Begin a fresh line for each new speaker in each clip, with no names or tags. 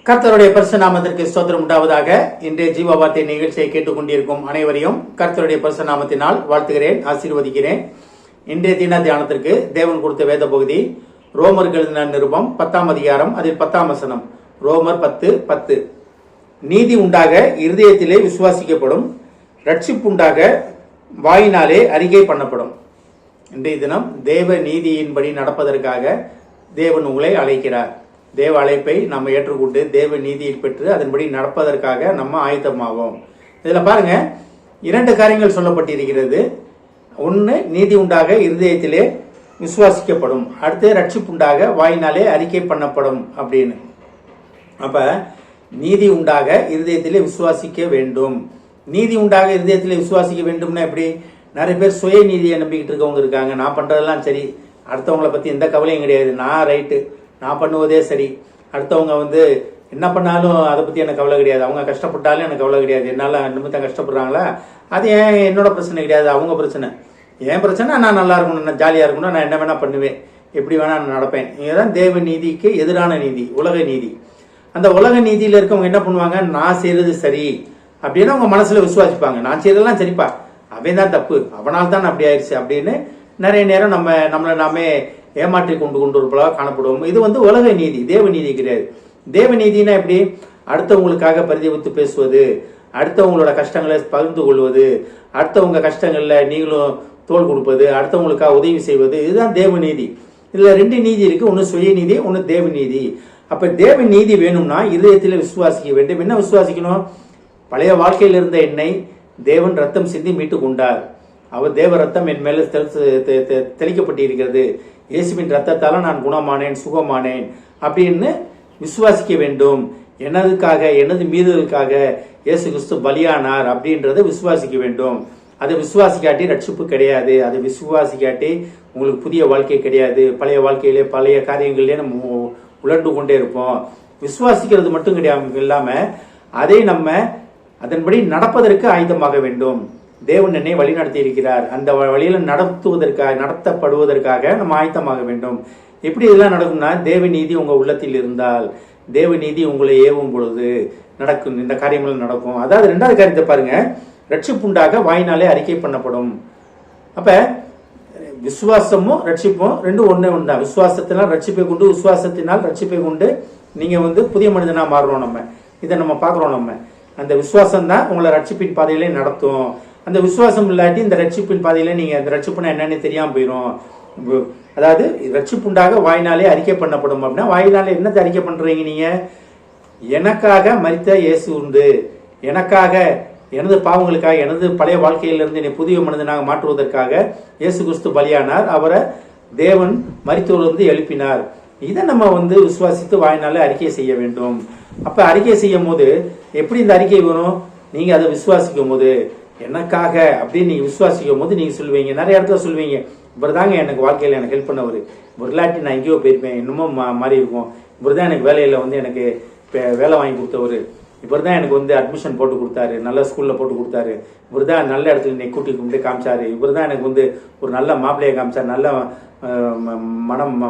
கர்த்தருடைய பரிசு நாமத்திற்கு ஸ்தோத்திரம் உண்டாவதாக. இன்றைய ஜீவ வார்த்தை நிகழ்ச்சியை கேட்டுக்கொண்டிருக்கும் அனைவரையும் கர்த்தருடைய பரிசு நாமத்தினால் வாழ்த்துகிறேன், ஆசீர்வதிக்கிறேன். இன்றைய தின தியானத்திற்கு தேவன் கொடுத்த வேத பகுதி ரோமர்கள் எழுதின நிருபம் 10ஆம் அதிகாரம், அதில் 10ஆம் வசனம். ரோமர் 10:10. நீதி உண்டாக இருதயத்திலே விசுவாசிக்கப்படும், ரட்சிப்பு உண்டாக வாயினாலே அறிக்கை பண்ணப்படும். இன்றைய தினம் தேவ நீதியின்படி நடப்பதற்காக தேவன் உங்களை அழைக்கிறார். தேவ அழைப்பை நம்ம ஏற்றுக்கொண்டு தேவ நீதியை பெற்று அதன்படி நடப்பதற்காக நம்ம ஆயத்தமாவோம். இதில் பாருங்க, 2 காரியங்கள் சொல்லப்பட்டிருக்கிறது. ஒன்று, நீதி உண்டாக இருதயத்திலே விசுவாசிக்கப்படும். அடுத்து, ரட்சிப்பு உண்டாக வாயினாலே அறிக்கை பண்ணப்படும் அப்படின்னு. அப்ப நீதி உண்டாக இருதயத்திலே விசுவாசிக்க வேண்டும். நீதி உண்டாக இருதயத்திலே விசுவாசிக்க வேண்டும்னா எப்படி? நிறைய பேர் சுய நீதியை நம்பிக்கிட்டு இருக்கவங்க இருக்காங்க. நான் பண்றதெல்லாம் சரி, அடுத்தவங்களை பத்தி எந்த கவலையும் கிடையாது, நான் ரைட்டு, நான் பண்ணுவதே சரி, அடுத்தவங்க என்ன பண்ணாலும் அதை பத்தி எனக்கு கவலை கிடையாது, அவங்க கஷ்டப்பட்டாலும் எனக்கு கவலை கிடையாது, என்னால நிமித்தம் கஷ்டப்படுறாங்களா அது என்னோட பிரச்சனை கிடையாது, அவங்க பிரச்சனை. என் பிரச்சனை நான் நல்லா இருக்கணும், நான் ஜாலியா இருக்கணும், நான் என்ன வேணா பண்ணுவேன், எப்படி வேணா நான் நடப்பேன். இதுதான் தேவ நீதிக்கு எதிரான நீதி, உலக நீதி. அந்த உலக நீதியில இருக்கவங்க என்ன பண்ணுவாங்க? நான் செய்யறது சரி அப்படின்னு அவங்க மனசுல விசுவாசிப்பாங்க. நான் செய்யறதெல்லாம் சரிப்பா, அவன் தான் தப்பு, அவனால் தான் அப்படி ஆயிடுச்சு அப்படின்னு நிறைய நேரம் நம்மளை நாமே ஏமாற்றி கொண்டு இருப்பதாக காணப்படுவோம். இது உலக நீதி, தேவ நீதி கிடையாது. தேவ நீதினா எப்படி? அடுத்தவங்களுக்காக பரிதவித்து பேசுவது, அடுத்தவங்களோட கஷ்டங்களை பகிர்ந்து கொள்வது, அடுத்தவங்க கஷ்டங்கள்ல நீங்களும் தோள் கொடுப்பது, அடுத்தவங்களுக்காக உதவி செய்வது, இதுதான் தேவ நீதி. இதுல 2 நீதி இருக்கு, ஒன்னு சுய நீதி, ஒன்னு தேவ நீதி. அப்ப தேவ நீதி வேணும்னா இருதயத்தில் விசுவாசிக்க வேண்டும். என்ன விசுவாசிக்கணும்? பழைய வாழ்க்கையில் இருந்த என்னை தேவன் ரத்தம் சிந்தி மீட்டு கொண்டார், அவர் தேவ ரத்தம் என் மேல தெளிக்கப்பட்டிருக்கிறது, இயேசுவின் ரத்தத்தால நான் குணமானேன், சுகமானேன் அப்படின்னு விசுவாசிக்க வேண்டும். எனதுக்காக, எனது மீறுதலுக்காக இயேசு கிறிஸ்து பலியானார் அப்படின்றத விசுவாசிக்க வேண்டும். அதை விசுவாசிக்காட்டி ரட்சிப்பு கிடையாது. அதை விசுவாசிக்காட்டி உங்களுக்கு புதிய வாழ்க்கை கிடையாது. பழைய வாழ்க்கையிலே பழைய காரியங்களிலே நம்ம உழண்டு கொண்டே இருப்போம். விசுவாசிக்கிறது மட்டும் கிடையாது, இல்லாம அதை நம்ம அதன்படி நடப்பதற்கு ஆயத்தமாக வேண்டும். தேவன் என்னை வழி நடத்தி இருக்கிறார், அந்த வழியில நடத்தப்படுவதற்காக நம்ம ஆயத்தமாக வேண்டும். எப்படி இதெல்லாம் நடக்கும்னா, தேவ நீதி உங்க உள்ளத்தில் இருந்தால், தேவ நீதி உங்களை ஏவும் பொழுது நடக்கும், இந்த காரியங்கள் நடக்கும். அதாவது 2வது காரியத்தை பாருங்க, ரட்சிப்புண்டாக வாயினாலே அறிக்கை பண்ணப்படும். அப்ப விசுவாசமும் ரட்சிப்பும் 2 ஒண்ணு தான். விசுவாசத்தினால் ரட்சிப்பை கொண்டு, விசுவாசத்தினால் ரட்சிப்பை கொண்டு நீங்க புதிய மனிதனா மாறுறோம். நம்ம இதை நம்ம பாக்குறோம். நம்ம அந்த விசுவாசம் தான் உங்களை ரட்சிப்பின் பாதையிலே நடத்தும். அந்த விசுவாசம் இல்லாட்டி இந்த ரட்சிப்பின் பாதையில நீங்க அந்த ரட்சிப்புனா என்னன்னு தெரியாம போயிடும். அதாவது ரட்சிப்புண்டாக வாயினாலே அறிக்கை பண்ணப்படும் அப்படின்னா, வாயினாலே என்னத்தை அறிக்கை பண்றீங்க நீங்க? எனக்காக மரித்த இயேசு உண்டு, எனக்காக, எனது பாவங்களுக்காக, எனது பழைய வாழ்க்கையிலிருந்து என்னை புதிய மனிதனாக மாற்றுவதற்காக இயேசு கிறிஸ்து பலியானார், அவரை தேவன் மரித்தோரிலிருந்து எழுப்பினார். இதை நம்ம விசுவாசித்து வாயினாலே அறிக்கை செய்ய வேண்டும். அப்ப அறிக்கை செய்யும் போது எப்படி இந்த அறிக்கை வரும்? நீங்க அதை விசுவாசிக்கும் போது, எனக்காக அப்படின்னு நீங்க விசுவாசிக்கும் போது நீங்க சொல்லுவீங்க, நிறைய இடத்துல சொல்லுவீங்க, இவர் தாங்க எனக்கு வாழ்க்கையில எனக்கு ஹெல்ப் பண்ணவர், இவர் இல்லாட்டி நான் எங்கேயோ போயிருப்பேன், இன்னமும் மாறி இருக்கும், இவர் தான் எனக்கு வேலையில எனக்கு வேலை வாங்கி கொடுத்தவர், இவர் தான் எனக்கு அட்மிஷன் போட்டு கொடுத்தாரு, நல்ல ஸ்கூல்ல போட்டு கொடுத்தாரு, இவர் தான் நல்ல இடத்துல என்னை கூட்டி கொண்டு காமிச்சாரு, இவர் தான் எனக்கு ஒரு நல்ல மாப்பிள்ளையை காமிச்சாரு, நல்ல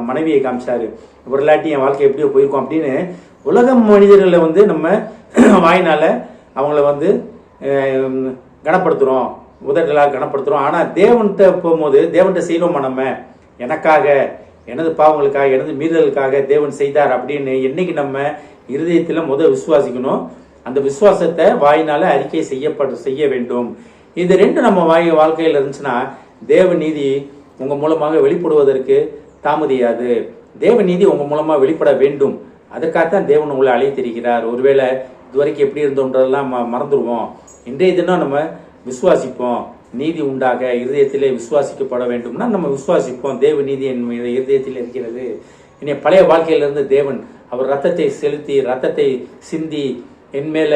மனைவியை காமிச்சாரு, இவர் இல்லாட்டி என் வாழ்க்கை எப்படியோ போயிருக்கும் அப்படின்னு உலக மனிதர்களை நம்ம வாயினால அவங்கள கனப்படுத்துறோம், உதட்டலாக கனப்படுத்துறோம். ஆனா தேவன்கிட்ட போகும்போது தேவன்கிட்ட செய்யறோமா நம்ம? எனக்காக, எனது பாவங்களுக்காக, எனது மீறுதலுக்காக தேவன் செய்தார் அப்படின்னு என்னைக்கு நம்ம இருதயத்துல விசுவாசிக்கணும். அந்த விசுவாசத்தை வாயினால அறிக்கை செய்ய வேண்டும். இது 2 நம்ம வாழ்க்கையில இருந்துச்சுன்னா தேவ நீதி உங்க மூலமாக வெளிப்படுவதற்கு தாமதியாது. தேவ நீதி உங்க மூலமா வெளிப்பட வேண்டும். அதற்காகத்தான் தேவன் உங்களை அழைத்திருக்கிறார். ஒருவேளை இதுவரைக்கும் எப்படி இருந்தோன்றதெல்லாம் மறந்துடுவோம். இன்றைய தினம் நம்ம விசுவாசிப்போம். நீதி உண்டாக இருதயத்திலே விசுவாசிக்கப்பட வேண்டும்னா நம்ம விசுவாசிப்போம். தேவ நீதி என் இருதயத்தில் இருக்கிறது. இனி பழைய வாழ்க்கையிலிருந்து தேவன் அவர் ரத்தத்தை செலுத்தி, ரத்தத்தை சிந்தி, என் மேல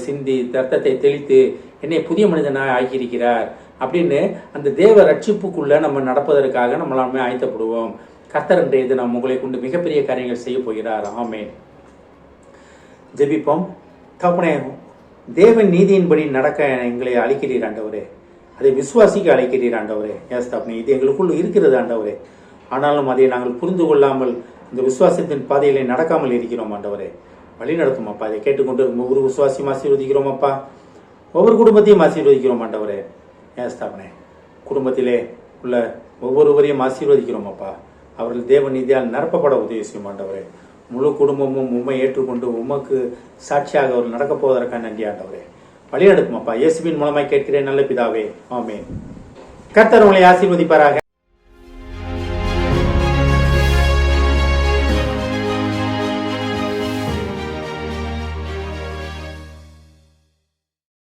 சிந்தி, ரத்தத்தை தெளித்து என்னை புதிய மனிதனாக ஆக்கியிருக்கிறார் அப்படின்னு அந்த தேவ ரட்சிப்புக்குள்ள நம்ம நடப்பதற்காக நம்மளாமே ஆயத்தப்படுவோம். கர்த்தர் இன்றைய தினம் உங்களை கொண்டு மிகப்பெரிய காரியங்கள் செய்ய போகிறார். ஆமென். ஜெபிப்போம். தகப்பனே, தேவன் நீதியின்படி நடக்க எங்களை அழைக்கிறீர் ஆண்டவரே, அதை விசுவாசிக்க அழைக்கிறீர் ஆண்டவரே. எஸ் தகப்பனே, இது எங்களுக்குள் இருக்கிறது ஆண்டவரே. ஆனாலும் அதை நாங்கள் புரிந்து கொள்ளாமல் இந்த விசுவாசத்தின் பாதையிலே நடக்காமல் இருக்கிறோம் ஆண்டவரே. வழி நடத்தும் அப்பா. இதை கேட்டுக்கொண்டு இருக்கும் ஒவ்வொரு விசுவாசியும் ஆசீர்வதிக்கிறோம் அப்பா. ஒவ்வொரு குடும்பத்தையும் ஆசீர்வதிக்கிறோம் ஆண்டவரே. ஏஸ்தாபனே குடும்பத்திலே உள்ள ஒவ்வொருவரையும் ஆசீர்வதிக்கிறோம் அப்பா. அவர்கள் தேவ நீதியால் நிரப்பப்பட உதவி செய்யும் ஆண்டவரே. முழு குடும்பமும் உண்மை ஏற்றுக்கொண்டு உமக்கு சாட்சியாக அவர் நடக்கப் போவதற்கான நன்றி ஆண்டவரே. வழி நடத்தும் அப்பா. இயேசுவின் மூலமாய் கேட்கிறேன் நல்ல பிதாவே, ஆமென். கர்த்தர் உங்களை ஆசீர்வதிப்பாராக.